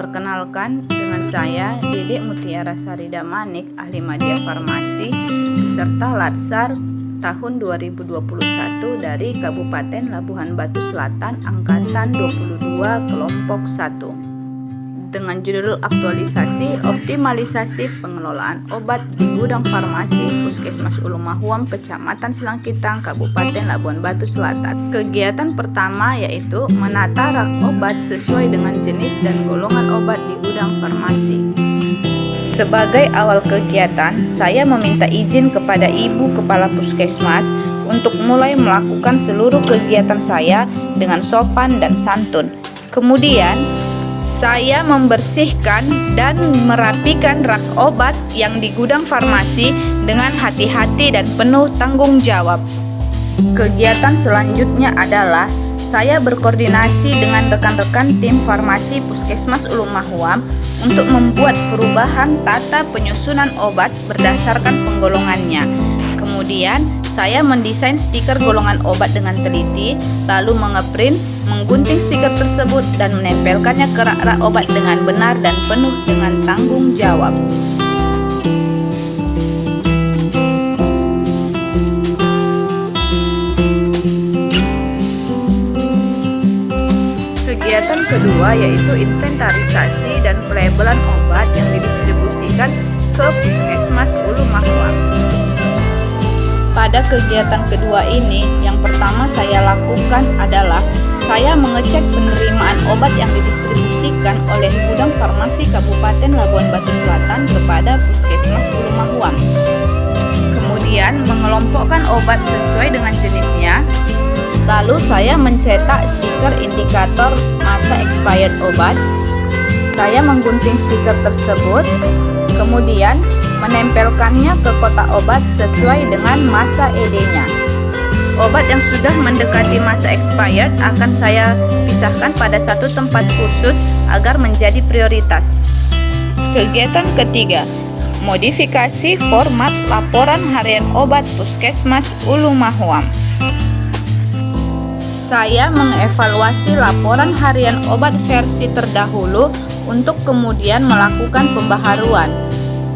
Perkenalkan, dengan saya Dedek Mutiara Sarida Manik, ahli media farmasi, peserta Latsar tahun 2021 dari Kabupaten Labuhan Batu Selatan, Angkatan 22, Kelompok 1. Dengan judul aktualisasi optimalisasi pengelolaan obat di gudang farmasi Puskesmas Ulu Mahuam, Kecamatan Silangkitang, Kabupaten Labuhan Batu Selatan. Kegiatan pertama yaitu menata rak obat sesuai dengan jenis dan golongan obat di gudang farmasi. Sebagai awal kegiatan, saya meminta izin kepada Ibu Kepala Puskesmas untuk mulai melakukan seluruh kegiatan saya dengan sopan dan santun. Kemudian, saya membersihkan dan merapikan rak obat yang di gudang farmasi dengan hati-hati dan penuh tanggung jawab. Kegiatan selanjutnya adalah saya berkoordinasi dengan rekan-rekan tim farmasi Puskesmas Ulu Mahuam untuk membuat perubahan tata penyusunan obat berdasarkan penggolongannya. Kemudian, saya mendesain stiker golongan obat dengan teliti, lalu mengeprint, menggunting stiker tersebut dan menempelkannya ke rak-rak obat dengan benar dan penuh dengan tanggung jawab. Kegiatan kedua yaitu inventarisasi dan pelabelan obat yang didistribusikan ke Puskesmas Ulu Mahuam. Pada kegiatan kedua ini, yang pertama saya lakukan adalah saya mengecek penerimaan obat yang didistribusikan oleh gudang farmasi Kabupaten Labuhan Batu Selatan kepada Puskesmas Ulu Mahuam. Kemudian mengelompokkan obat sesuai dengan jenisnya. Lalu saya mencetak stiker indikator masa expired obat. Saya menggunting stiker tersebut, kemudian menempelkannya ke kotak obat sesuai dengan masa ED-nya. Obat yang sudah mendekati masa expired akan saya pisahkan pada satu tempat khusus agar menjadi prioritas. Kegiatan ketiga, modifikasi format laporan harian obat Puskesmas Ulu Mahuam. Saya mengevaluasi laporan harian obat versi terdahulu untuk kemudian melakukan pembaharuan.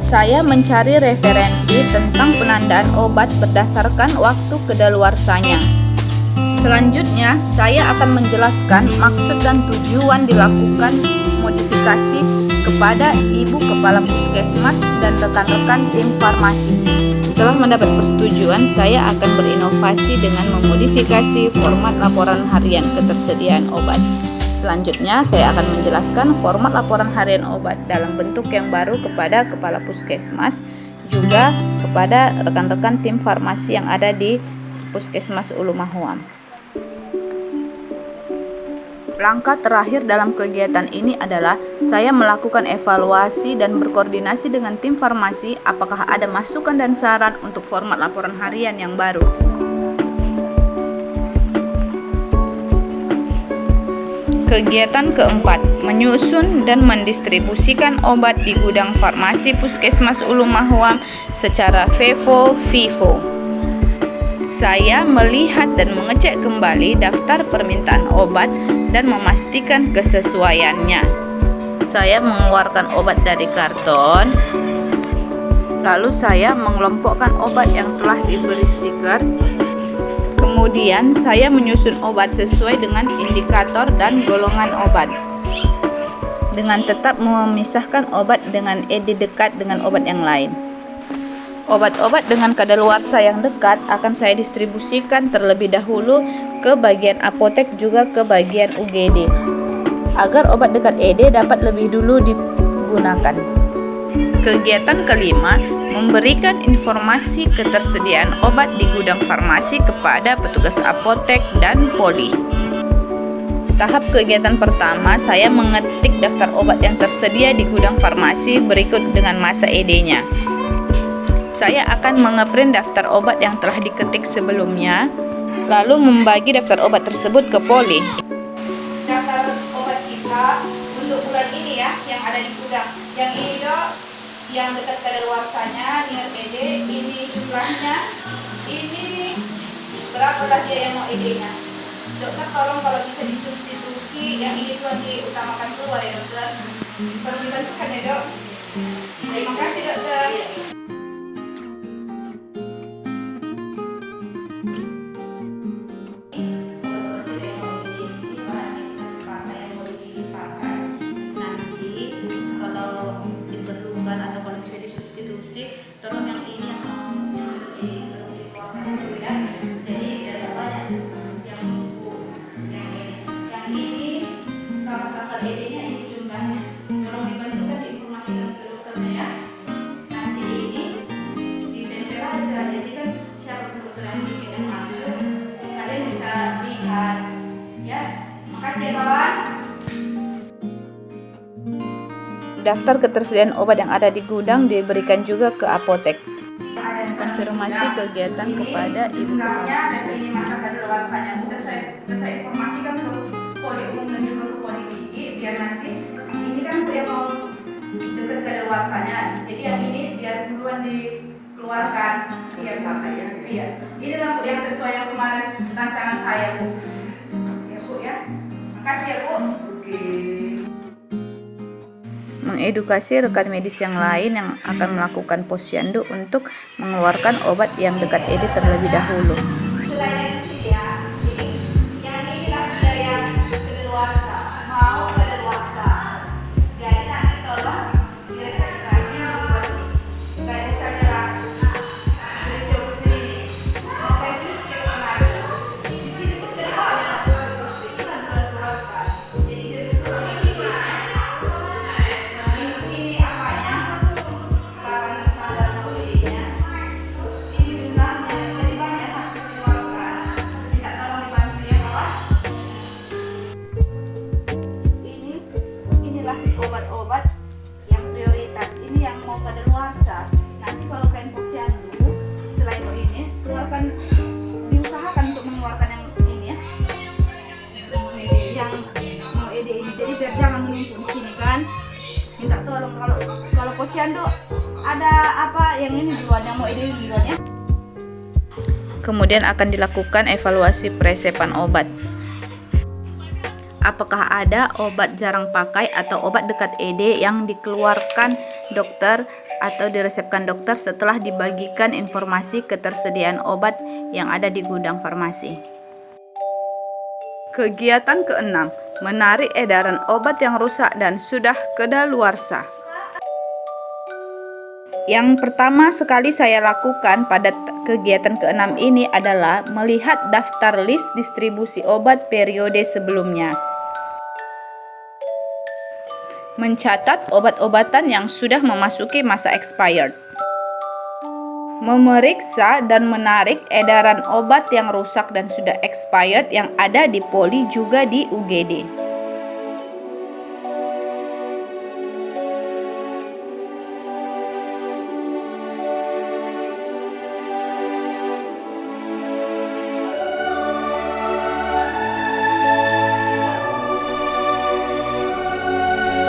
Saya mencari referensi tentang penandaan obat berdasarkan waktu kedaluarsanya. Selanjutnya, saya akan menjelaskan maksud dan tujuan dilakukan modifikasi kepada Ibu Kepala Puskesmas dan rekan-rekan tim farmasi. Setelah mendapat persetujuan, saya akan berinovasi dengan memodifikasi format laporan harian ketersediaan obat. Selanjutnya, saya akan menjelaskan format laporan harian obat dalam bentuk yang baru kepada Kepala Puskesmas, juga kepada rekan-rekan tim farmasi yang ada di Puskesmas Ulu Mahuam. Langkah terakhir dalam kegiatan ini adalah saya melakukan evaluasi dan berkoordinasi dengan tim farmasi apakah ada masukan dan saran untuk format laporan harian yang baru. Kegiatan keempat, menyusun dan mendistribusikan obat di gudang farmasi Puskesmas Ulu Mahuam secara FIFO. Saya melihat dan mengecek kembali daftar permintaan obat dan memastikan kesesuaiannya. Saya mengeluarkan obat dari karton, lalu saya mengelompokkan obat yang telah diberi stiker. Kemudian saya menyusun obat sesuai dengan indikator dan golongan obat, dengan tetap memisahkan obat dengan ED dekat dengan obat yang lain. Obat-obat dengan kadaluarsa yang dekat akan saya distribusikan terlebih dahulu ke bagian apotek juga ke bagian UGD, agar obat dekat ED dapat lebih dulu digunakan. Kegiatan kelima, memberikan informasi ketersediaan obat di gudang farmasi kepada petugas apotek dan poli. Tahap kegiatan pertama, saya mengetik daftar obat yang tersedia di gudang farmasi berikut dengan masa ED-nya. Saya akan mengeprint daftar obat yang telah diketik sebelumnya, lalu membagi daftar obat tersebut ke poli. Daftar obat kita untuk bulan ini ya, yang ada di gudang. Yang ini dok, yang dekat kadaluarsanya, near ED, ini jumlahnya, ini berapa dia yang mau ED-nya. Dokter tolong kalau bisa disubstitusi farmasi yang ini tuh diutamakan keluar ya dokter. Perlu dibantukan ya dok. Terima kasih dokter. Atau kalau bisa disubstitusi, tolong yang ini yang tolong dikeluarkan dulu ya. Jadi ada banyak yang ini kalau tanggal ED-nya ini jumlahnya. Tolong dibantukan diinformasikan ke dokternya ya. Nanti ini ditempel aja. Jadi kan siapa dokter yang bikin yang masuk, kalian bisa lihat ya. Makasih ya kawan. Daftar ketersediaan obat yang ada di gudang diberikan juga ke apotek. Konfirmasi kegiatan kepada ibu kepala ini masa kadaluarsanya. Sudah saya informasikan ke poli umum dan juga ke poli gigi biar nanti ini kan Bu yang mau dekat kadaluarsanya. Jadi yang ini biar duluan dikeluarkan. Iya santai ya. Iya. Ini lah Bu yang sesuai yang kemarin rancangan saya Bu. Ya Bu ya. Makasih ya Bu. Oke. Mengedukasi rekan medis yang lain yang akan melakukan posyandu untuk mengeluarkan obat yang dekat ED terlebih dahulu. Selain sini ya, yang ini lah dia yang kedaluarsa, mau kedaluarsa. Jadi nanti tolong diresepkan kayak misalnya lah seperti ini, mau kayak jus yang kemarin. Di sini pun ada ini kan kedaluarsa. Jadi ini apanya? Sekarang standar modelnya. Ini jumlahnya jadi banyak harus dikeluarkan. Minta tolong dibantu ya kawan. Inilah obat-obat yang prioritas. Ini yang mau kadaluarsa. Nanti kalau kalian posyandu selain ini keluarkan, diusahakan untuk mengeluarkan yang ini ya. Yang mau ED ini. Jadi biar jangan menumpuk di sini kan. Minta tolong kalau posyandu ada apa yang ini duluan, yang mau ED duluan ya. Kemudian akan dilakukan evaluasi peresepan obat. Apakah ada obat jarang pakai atau obat dekat ED yang dikeluarkan dokter atau diresepkan dokter setelah dibagikan informasi ketersediaan obat yang ada di gudang farmasi. Kegiatan ke-6, menarik edaran obat yang rusak dan sudah kedaluarsa. Yang pertama sekali saya lakukan pada kegiatan ke-6 ini adalah melihat daftar list distribusi obat periode sebelumnya. Mencatat obat-obatan yang sudah memasuki masa expired. Memeriksa dan menarik edaran obat yang rusak dan sudah expired yang ada di poli juga di UGD.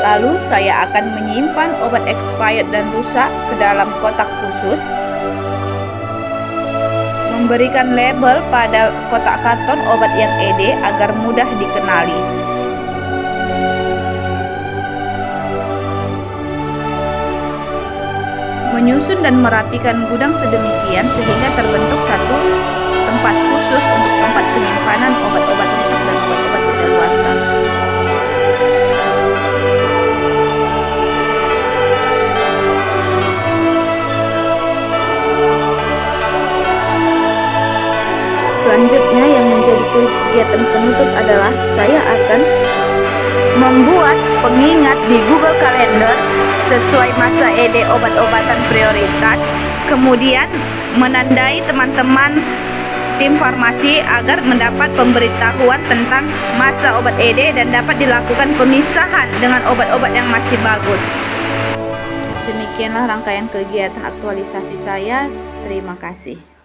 Lalu saya akan menyimpan obat expired dan rusak ke dalam kotak khusus, memberikan label pada kotak karton obat yang ED agar mudah dikenali. Menyusun dan merapikan gudang sedemikian sehingga terbentuk satu tempat khusus untuk tempat penyimpanan obat-obat rusak dan obat-obat kadaluarsa. Selanjutnya yang menjadi kegiatan penutup adalah saya akan membuat pengingat di Google Calendar sesuai masa ED obat-obatan prioritas, kemudian menandai teman-teman tim farmasi agar mendapat pemberitahuan tentang masa obat ED dan dapat dilakukan pemisahan dengan obat-obat yang masih bagus. Demikianlah rangkaian kegiatan aktualisasi saya. Terima kasih.